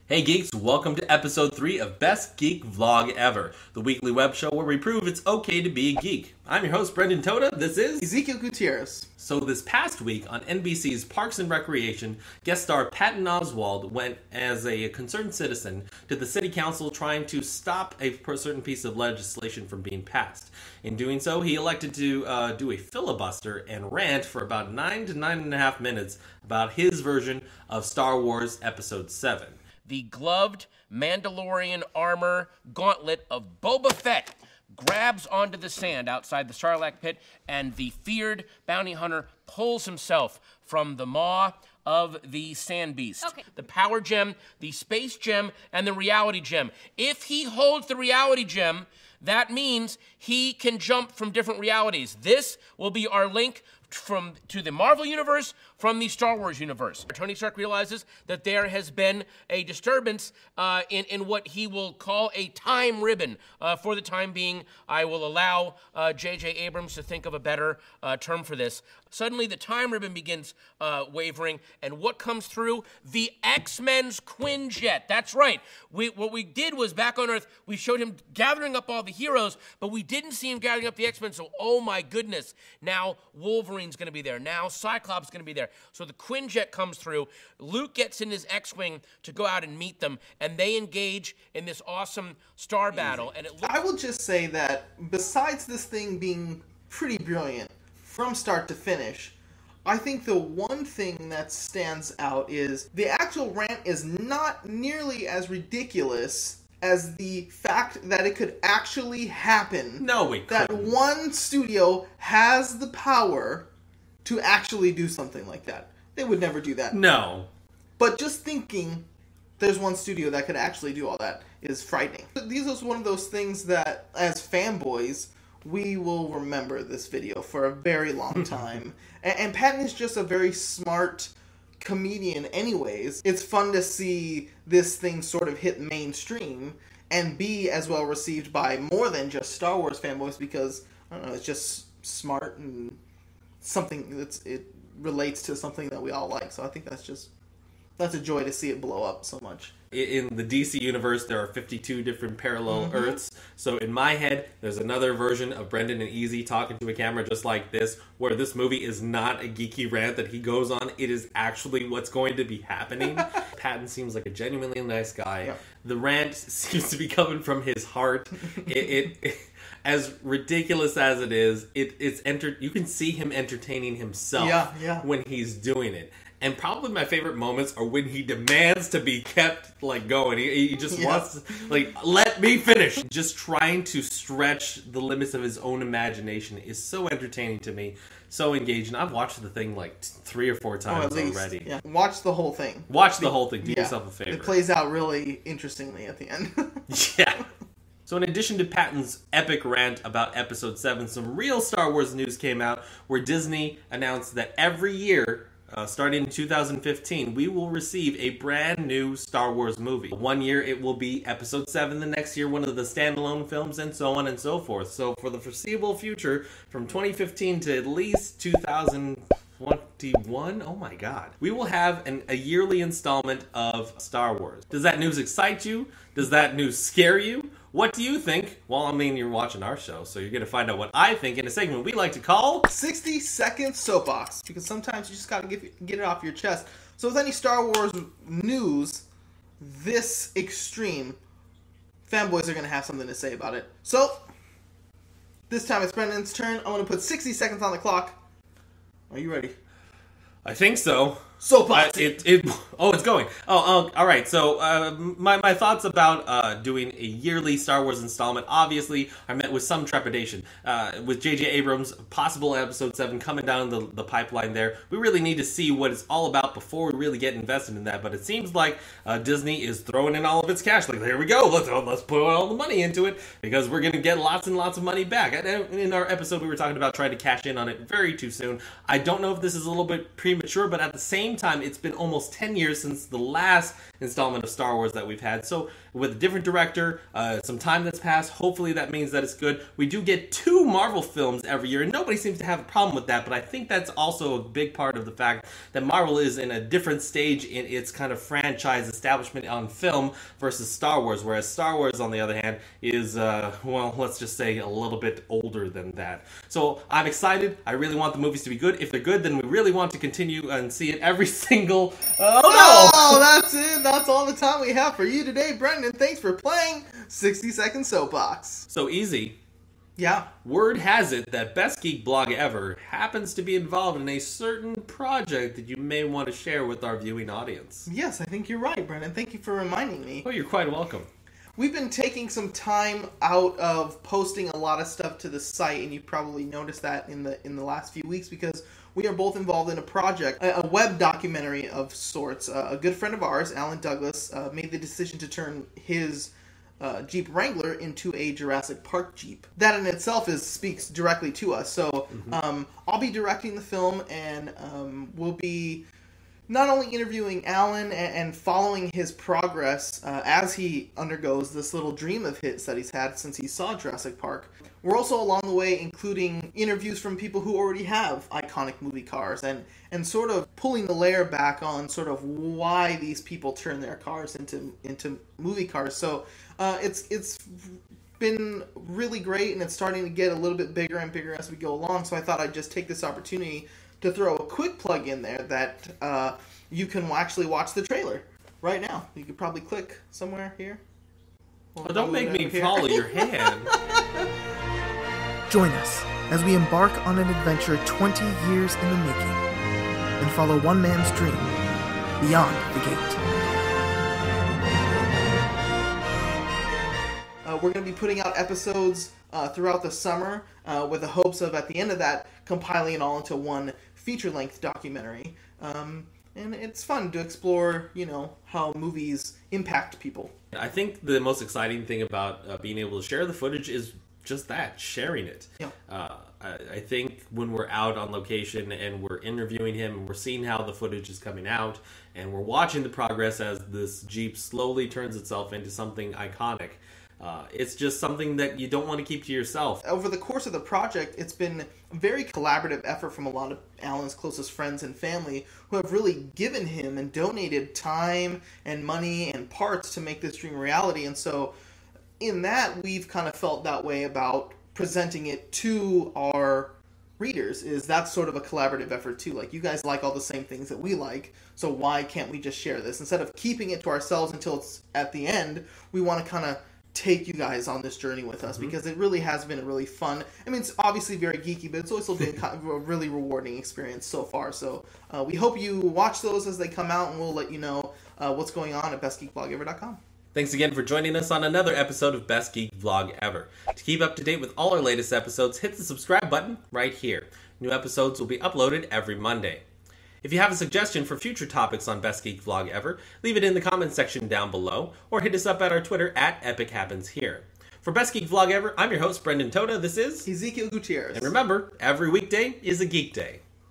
Hey geeks, welcome to episode 3 of Best Geek Vlog Ever, the weekly web show where we prove it's okay to be a geek. I'm your host, Brendan Toda. This is Ezekiel Gutierrez. So this past week on NBC's Parks and Recreation, guest star Patton Oswalt went as a concerned citizen to the city council trying to stop a certain piece of legislation from being passed. In doing so, he elected to do a filibuster and rant for about 9 to 9.5 minutes about his version of Star Wars Episode 7. The gloved Mandalorian armor gauntlet of Boba Fett grabs onto the sand outside the Sarlacc pit, and the feared bounty hunter pulls himself from the maw of the sand beast. Okay. The power gem, the space gem, and the reality gem. If he holds the reality gem, that means he can jump from different realities. This will be our link to the Marvel Universe from the Star Wars universe. Tony Stark realizes that there has been a disturbance in what he will call a time ribbon. For the time being, I will allow J.J. Abrams to think of a better term for this. Suddenly, the time ribbon begins wavering, and what comes through? The X-Men's Quinjet. That's right. What we did was, back on Earth, we showed him gathering up all the heroes, but we didn't see him gathering up the X-Men, so oh my goodness. Now Wolverine's going to be there. Now Cyclops is going to be there. So the Quinjet comes through. Luke gets in his X-Wing to go out and meet them, and they engage in this awesome star battle. And I will just say that besides this thing being pretty brilliant from start to finish, I think the one thing that stands out is the actual rant is not nearly as ridiculous as the fact that it could actually happen. No, it that couldn't. one studio has the power to actually do something like that. They would never do that. No. But just thinking there's one studio that could actually do all that is frightening. These are one of those things that, as fanboys, we will remember this video for a very long time. And Patton is just a very smart comedian anyways. It's fun to see this thing sort of hit mainstream and be as well received by more than just Star Wars fanboys because, I don't know, it's just smart and something it relates to something that we all like. So I think that's a joy to see it blow up so much. In the DC universe, there are 52 different parallel Earths. So in my head, there's another version of Brendan and Easy talking to a camera just like this, where this movie is not a geeky rant that he goes on. It is actually what's going to be happening. Patton seems like a genuinely nice guy. Yeah. The rant seems to be coming from his heart. As ridiculous as it is, you can see him entertaining himself when he's doing it. And probably my favorite moments are when he demands to be kept, going. He just wants to, let me finish. Just trying to stretch the limits of his own imagination is so entertaining to me, so engaging. I've watched the thing 3 or 4 times already. Yeah. Watch the whole thing. Watch the whole thing. Do yourself a favor. It plays out really interestingly at the end. Yeah. So in addition to Patton's epic rant about Episode 7, some real Star Wars news came out where Disney announced that every year, starting in 2015, we will receive a brand new Star Wars movie. One year it will be Episode 7, the next year one of the standalone films, and so on and so forth. So for the foreseeable future, from 2015 to at least 2021, oh my god, we will have a yearly installment of Star Wars. Does that news excite you? Does that news scare you? What do you think? Well, I mean, you're watching our show, so you're going to find out what I think in a segment we like to call 60-second soapbox, because sometimes you just got to get it off your chest. So with any Star Wars news this extreme, fanboys are going to have something to say about it. So this time it's Brendan's turn. I'm going to put 60 seconds on the clock. Are you ready? I think so. Soapbox. It's going. All right. So my thoughts about doing a yearly Star Wars installment, obviously, are met with some trepidation. With J.J. Abrams' possible Episode 7 coming down the pipeline there, we really need to see what it's all about before we really get invested in that. But it seems like Disney is throwing in all of its cash. There we go. Let's put all the money into it because we're going to get lots and lots of money back. In our episode, we were talking about trying to cash in on it very too soon. I don't know if this is a little bit premature, but at the same same time, it's been almost 10 years since the last installment of Star Wars that we've had. So with a different director, some time that's passed, hopefully that means that it's good. We do get 2 Marvel films every year, and nobody seems to have a problem with that, but I think that's also a big part of the fact that Marvel is in a different stage in its kind of franchise establishment on film versus Star Wars, whereas Star Wars, on the other hand, is, well, let's just say a little bit older than that. So I'm excited. I really want the movies to be good. If they're good, then we really want to continue and see it every single... Oh, that's it. That's all the time we have for you today, Brendan. Thanks for playing 60 Second Soapbox. So easy. Yeah. Word has it that Best Geek Blog Ever happens to be involved in a certain project that you may want to share with our viewing audience. Yes, I think you're right, Brendan. Thank you for reminding me. Oh, you're quite welcome. We've been taking some time out of posting a lot of stuff to the site, and you probably noticed that in the last few weeks because we are both involved in a project, a web documentary of sorts. A good friend of ours, Alan Douglas, made the decision to turn his Jeep Wrangler into a Jurassic Park Jeep. That in itself speaks directly to us. So I'll be directing the film, and we'll be not only interviewing Alan and following his progress as he undergoes this little dream of his that he's had since he saw Jurassic Park. We're also along the way including interviews from people who already have iconic movie cars and sort of pulling the layer back on sort of why these people turn their cars into movie cars. So it's been really great, and it's starting to get a little bit bigger and bigger as we go along. So I thought I'd just take this opportunity to throw a quick plug in there that you can actually watch the trailer right now. You could probably click somewhere here. Well, don't make me follow your hand. Join us as we embark on an adventure 20 years in the making and follow one man's dream beyond the gate. We're going to be putting out episodes throughout the summer with the hopes of, at the end of that, compiling it all into one feature-length documentary. And it's fun to explore, how movies impact people. I think the most exciting thing about being able to share the footage is just that, sharing it. Yeah. I think when we're out on location and we're interviewing him and we're seeing how the footage is coming out and we're watching the progress as this Jeep slowly turns itself into something iconic, it's just something that you don't want to keep to yourself. Over the course of the project, it's been a very collaborative effort from a lot of Alan's closest friends and family who have really given him and donated time and money and parts to make this dream a reality. And so in that, we've kind of felt that way about presenting it to our readers. That's sort of a collaborative effort too. Like, you guys like all the same things that we like, so why can't we just share this? Instead of keeping it to ourselves until it's at the end, we want to kind of take you guys on this journey with us, because it really has been a really fun, it's obviously very geeky, but it's also been kind of a really rewarding experience so far. So we hope you watch those as they come out, and we'll let you know what's going on at bestgeekvlogever.com. Thanks again for joining us on another episode of Best Geek Vlog Ever. To keep up to date with all our latest episodes, hit the subscribe button right here. New episodes will be uploaded every Monday. If you have a suggestion for future topics on Best Geek Vlog Ever, leave it in the comments section down below, or hit us up at our Twitter at EpicHappensHere. For Best Geek Vlog Ever, I'm your host, Brendan Toda. This is Ezekiel Gutierrez. And remember, every weekday is a geek day.